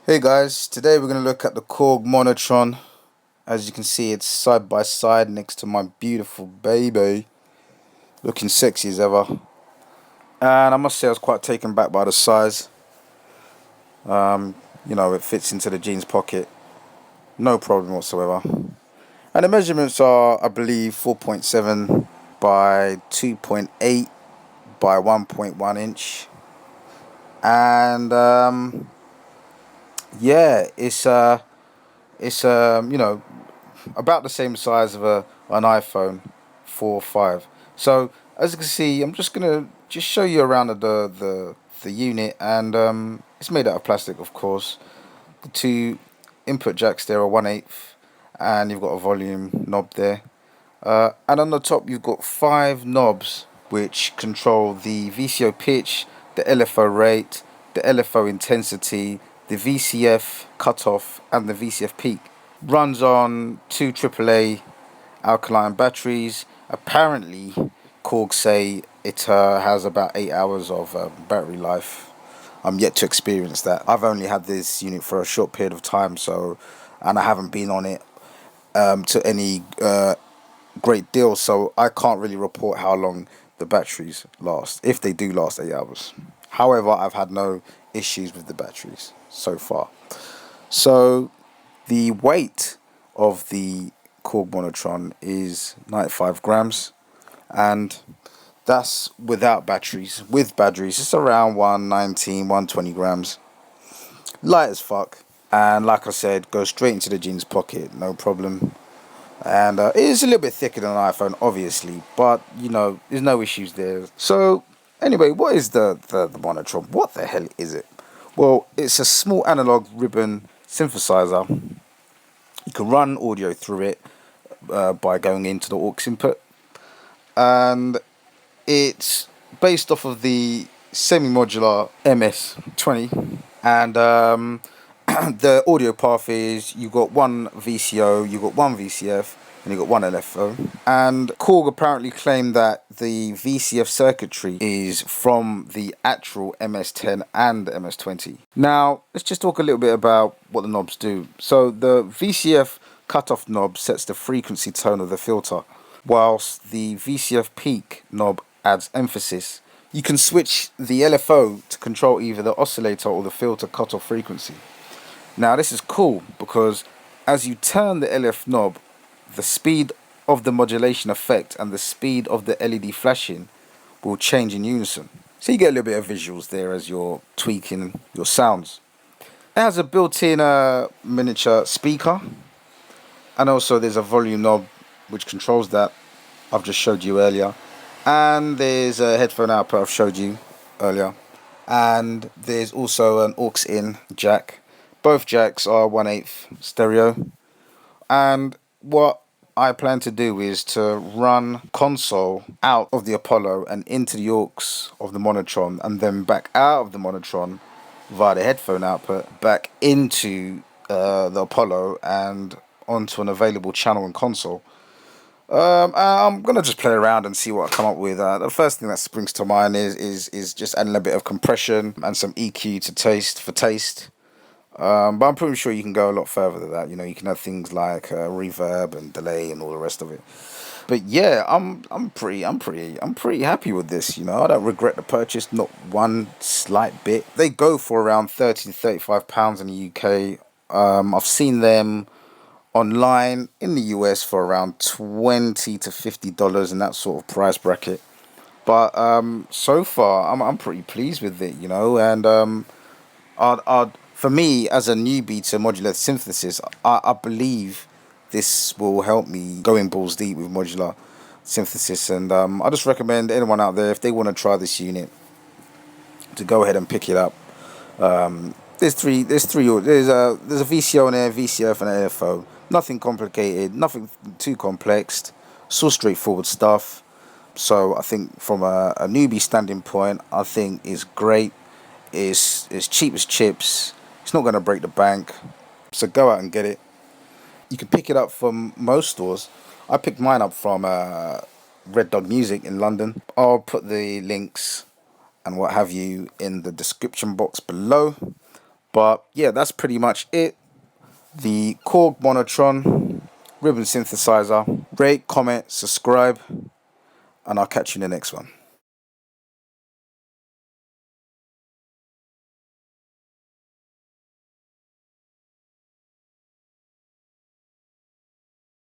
Hey guys, today we're going to look at the Korg Monotron. As you can see, it's side by side next to my beautiful baby, looking sexy as ever. And I must say I was quite taken back by the size. It fits into the jeans pocket, no problem whatsoever. And the measurements are, I believe, 4.7 by 2.8 by 1.1 inch. And yeah, it's about the same size of an iPhone 4 or 5. So as you can see, I'm just gonna show you around the unit, and it's made out of plastic, of course. The two input jacks there are 1/8, and you've got a volume knob there. And on the top you've got 5 knobs which control the VCO pitch, the LFO rate, the LFO intensity, the VCF cutoff, and the VCF peak. Runs on 2 AAA alkaline batteries. Apparently, Korg say it has about 8 hours of battery life. I'm yet to experience that. I've only had this unit for a short period of time, and I haven't been on it to any great deal, so I can't really report how long the batteries last, if they do last 8 hours. However, I've had no issues with the batteries so far. So the weight of the Korg Monotron is 95 grams, and that's without batteries. With batteries, it's around 119, 120 grams. Light as fuck, and like I said, goes straight into the jeans pocket, no problem. And it is a little bit thicker than an iPhone, obviously, but there's no issues there. So anyway, what is the Monotron? What the hell is it? Well, it's a small analog ribbon synthesizer. You can run audio through it by going into the aux input, and it's based off of the semi-modular MS-20. And the audio path is, you got one VCO, you got one VCF, and you got one LFO. And Korg apparently claimed that the VCF circuitry is from the actual MS-10 and MS-20. Now, let's just talk a little bit about what the knobs do. So the VCF cutoff knob sets the frequency tone of the filter, whilst the VCF peak knob adds emphasis. You can switch the LFO to control either the oscillator or the filter cutoff frequency. Now this is cool because as you turn the LF knob, the speed of the modulation effect and the speed of the LED flashing will change in unison. So you get a little bit of visuals there as you're tweaking your sounds. It has a built-in miniature speaker, and also there's a volume knob which controls that. I've just showed you earlier. And there's a headphone output I've showed you earlier. And there's also an aux in jack. Both jacks are 1/8 stereo. And what I plan to do is to run console out of the Apollo and into the aux of the Monotron, and then back out of the Monotron via the headphone output back into the Apollo and onto an available channel and console. I'm gonna just play around and see what I come up with. The first thing that springs to mind is just adding a bit of compression and some EQ to taste. But I'm pretty sure you can go a lot further than that. You can have things like reverb and delay and all the rest of it. But yeah, I'm pretty happy with this. I don't regret the purchase, not one slight bit. They go for around £30 to £35 in the UK. I've seen them online in the US for around $20 to $50 in that sort of price bracket. But so far I'm pretty pleased with it, and for me as a newbie to modular synthesis, I believe this will help me going balls deep with modular synthesis, and I just recommend anyone out there, if they want to try this unit, to go ahead and pick it up. There's a VCO in there, VCF and LFO. Nothing complicated, nothing too complex. It's all straightforward stuff. So I think from a newbie standing point, I think it's great. It's cheap as chips. It's not going to break the bank. So go out and get it. You can pick it up from most stores. I picked mine up from Red Dog Music in London. I'll put the links and what have you in the description box below. But yeah, that's pretty much it. The Korg Monotron ribbon synthesizer. Rate, comment, subscribe, and I'll catch you in the next one.